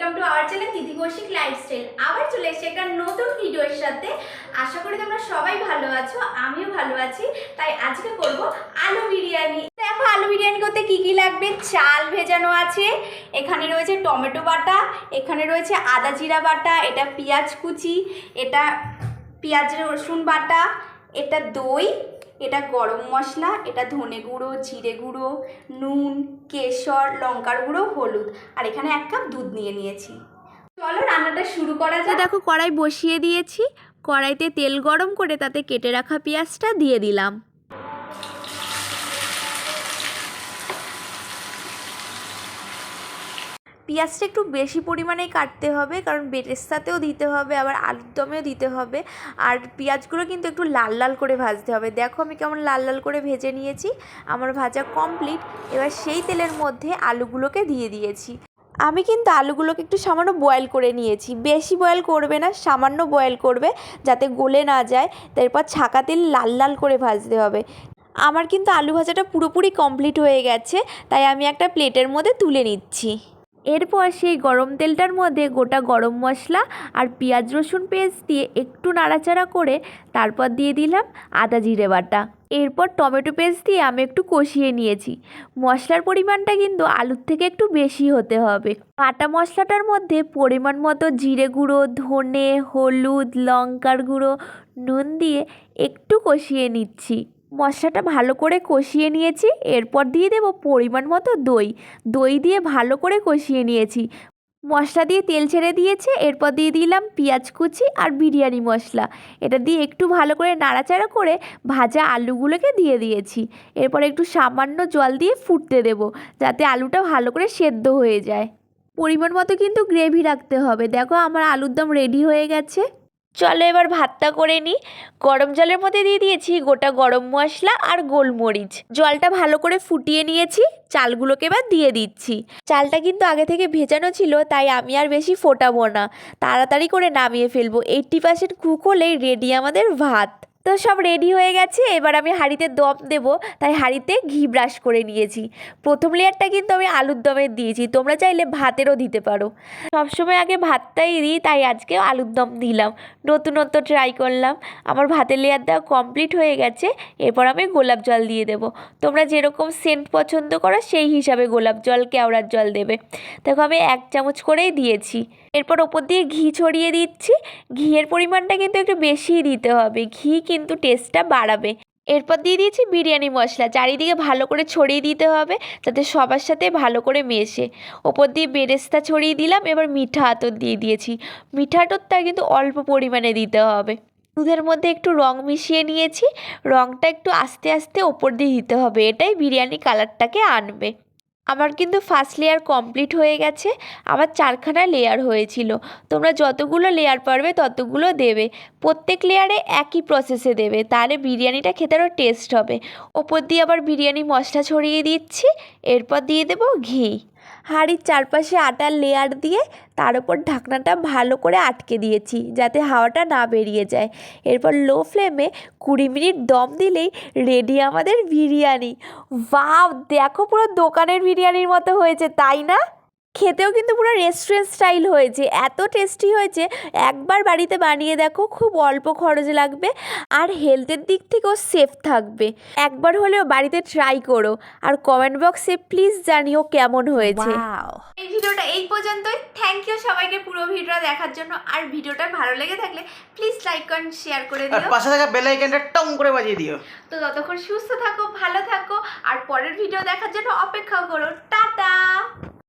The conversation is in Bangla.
Welcome to our channel Tithi Koushik lifestyle. আবার চলে এসেছি একটা নতুন ভিডিওর সাথে। আশা করি তোমরা সবাই ভালো আছো, আমিও ভালো আছি। তাই আজকে করব আলু বিরিয়ানি। দেখো আলু বিরিয়ানি করতে কি কি লাগবে। চাল ভেজানো আছে, এখানে রয়েছে টমেটো বাটা, এখানে রয়েছে আদা জিরা বাটা, এটা পেঁয়াজ কুচি, এটা পেঁয়াজ রসুন বাটা, এটা দই, এটা গরম মশলা, এটা ধনে গুঁড়ো, জিরে গুঁড়ো, নুন, কেশর, লঙ্কার গুঁড়ো, হলুদ, আর এখানে 1 কাপ দুধ নিয়ে নিয়েছি। চলো রান্নাটা শুরু করা যাক। দেখো কড়াই বসিয়ে দিয়েছি, কড়াইতে তেল গরম করে তাতে কেটে রাখা পেঁয়াজটা দিয়ে দিলাম। পেঁয়াজটা একটু বেশি পরিমাণেই কাটতে হবে, কারণ বেরেস্তাতেও দিতে হবে, আবার আলুর দমেও দিতে হবে। আর পেঁয়াজগুলো কিন্তু একটু লাল লাল করে ভাজতে হবে। দেখো আমি কেমন লাল লাল করে ভেজে নিয়েছি। আমার ভাজা কমপ্লিট। এবার সেই তেলের মধ্যে আলুগুলোকে দিয়ে দিয়েছি। আমি কিন্তু আলুগুলোকে একটু সামান্য বয়েল করে নিয়েছি, বেশি বয়েল করবে না, সামান্য বয়েল করবে যাতে গলে না যায়। তারপর ছাকা তেল লাল লাল করে ভাজতে হবে। আমার কিন্তু আলু ভাজাটা পুরোপুরি কমপ্লিট হয়ে গেছে, তাই আমি একটা প্লেটের মধ্যে তুলে নিচ্ছি। এরপর সেই গরম তেলটার মধ্যে গোটা গরম মশলা আর পেঁয়াজ রসুন পেস্ট দিয়ে একটু নাড়াচাড়া করে তারপর দিয়ে দিলাম আদা জিরে বাটা। এরপর টমেটো পেস্ট দিয়ে আমি একটু কষিয়ে নিয়েছি। মশলার পরিমাণটা কিন্তু আলুর থেকে একটু বেশি হতে হবে। বাটা মশলাটার মধ্যে পরিমাণ মতো জিরে গুঁড়ো, ধনে, হলুদ, লঙ্কার গুঁড়ো, নুন দিয়ে একটু কষিয়ে নিচ্ছি। মশলাটা ভালো করে কষিয়ে নিয়েছি। এরপর দিয়ে দেবো পরিমাণ মতো দই। দই দিয়ে ভালো করে কষিয়ে নিয়েছি। মশলা দিয়ে তেল ছেড়ে দিয়েছে। এরপর দিয়ে দিলাম পেঁয়াজ কুচি আর বিরিয়ানি মশলা। এটা দিয়ে একটু ভালো করে নাড়াচাড়া করে ভাজা আলুগুলোকে দিয়ে দিয়েছি। এরপর একটু সামান্য জল দিয়ে ফুটতে দেবো, যাতে আলুটা ভালো করে সেদ্ধ হয়ে যায়। পরিমাণ মতো কিন্তু গ্রেভি রাখতে হবে। দেখো আমার আলুর দম রেডি হয়ে গেছে। চলো এবার ভাতটা করে নিই। গরম জলের মধ্যে দিয়ে দিয়েছি গোটা গরম মশলা আর গোলমরিচ। জলটা ভালো করে ফুটিয়ে নিয়েছি। চালগুলোকে এবার দিয়ে দিচ্ছি। চালটা কিন্তু আগে থেকে ভেজানো ছিল, তাই আমি আর বেশি ফোটাবো না, তাড়াতাড়ি করে নামিয়ে ফেলবো। 80% কুক হলেই রেডি আমাদের ভাত। তো সব রেডি হয়ে গেছে। এবার আমি হাঁড়িতে দম দেবো, তাই হাঁড়িতে ঘি ব্রাশ করে নিয়েছি। প্রথম লেয়ারটা কিন্তু আমি আলুর দমের দিয়েছি, তোমরা চাইলে ভাতেরও দিতে পারো। সবসময় আগে ভাতটাই দিই, তাই আজকে আলুর দম দিলাম, নতুনত্ব ট্রাই করলাম। আমার ভাতের লেয়ার দেওয়া কমপ্লিট হয়ে গেছে। এরপর আমি গোলাপ জল দিয়ে দেবো। তোমরা যেরকম সেন্ট পছন্দ করো সেই হিসাবে গোলাপ জল, কেওড়ার জল দেবে। দেখো আমি 1 চামচ করেই দিয়েছি। এরপর ওপর দিয়ে ঘি ছড়িয়ে দিচ্ছি। ঘিয়ের পরিমাণটা কিন্তু একটু বেশিই দিতে হবে, ঘি কিন্তু টেস্টটা বাড়াবে। এরপর দিয়ে দিয়েছি বিরিয়ানি মশলা। চারিদিকে ভালো করে ছড়িয়ে দিতে হবে, যাতে সবার সাথে ভালো করে মেশে। ওপর দিয়ে বেরেস্তা ছড়িয়ে দিলাম। এবার মিঠা আতর দিয়ে দিয়েছি। মিঠা আতরটা কিন্তু অল্প পরিমাণে দিতে হবে। দুধের মধ্যে একটু রং মিশিয়ে নিয়েছি। রংটা একটু আস্তে আস্তে ওপর দিয়ে দিতে হবে, এটাই বিরিয়ানি কালারটাকে আনবে। আমার কিন্তু ফার্স্ট লেয়ার কমপ্লিট হয়ে গেছে। আমার 4খানা লেয়ার হয়েছিল। তোমরা যতগুলো লেয়ার পারবে ততগুলো দেবে। প্রত্যেক লেয়ারে একই প্রসেসে দেবে, তাহলে বিরিয়ানিটা খেতে আরও টেস্ট হবে। ওপর দিয়ে আবার বিরিয়ানি মশলা ছড়িয়ে দিচ্ছি। এরপর দিয়ে দেবো ঘি। হাঁড়ির চারপাশে আটার লেয়ার দিয়ে তার উপর ঢাকনাটা ভালো করে আটকে দিয়েছি, যাতে হাওয়াটা না বেরিয়ে যায়। এরপর লো ফ্লেমে 20 মিনিট দম দিলেই রেডি আমাদের বিরিয়ানি। ওয়াও, দেখো পুরো দোকানের বিরিয়ানির মতো হয়েছে, তাই না? খেতেও কিন্তু পুরো রেস্টুরেন্ট স্টাইল হয়েছে, এত টেস্টি হয়েছে। একবার বাড়িতে বানিয়ে দেখো, খুব অল্প খরচ লাগবে আর হেলথের দিক থেকেও সেফ থাকবে। একবার হলেও বাড়িতে ট্রাই করো, আর কমেন্ট বক্সে প্লিজ জানিও কেমন হয়েছে। এই ভিডিওটা এই পর্যন্তই। থ্যাংক ইউ সবাইকে পুরো ভিডিওটা দেখার জন্য। আর ভিডিওটা ভালো লেগে থাকলে প্লিজ লাইক করেন, শেয়ার করে দিও, আর পাশে থাকা বেল আইকনটা টং করে বাজিয়ে দিও। তো ততক্ষণ সুস্থ থাকো, ভালো থাকো, আর পরের ভিডিও দেখার জন্য অপেক্ষা করো। টাটা।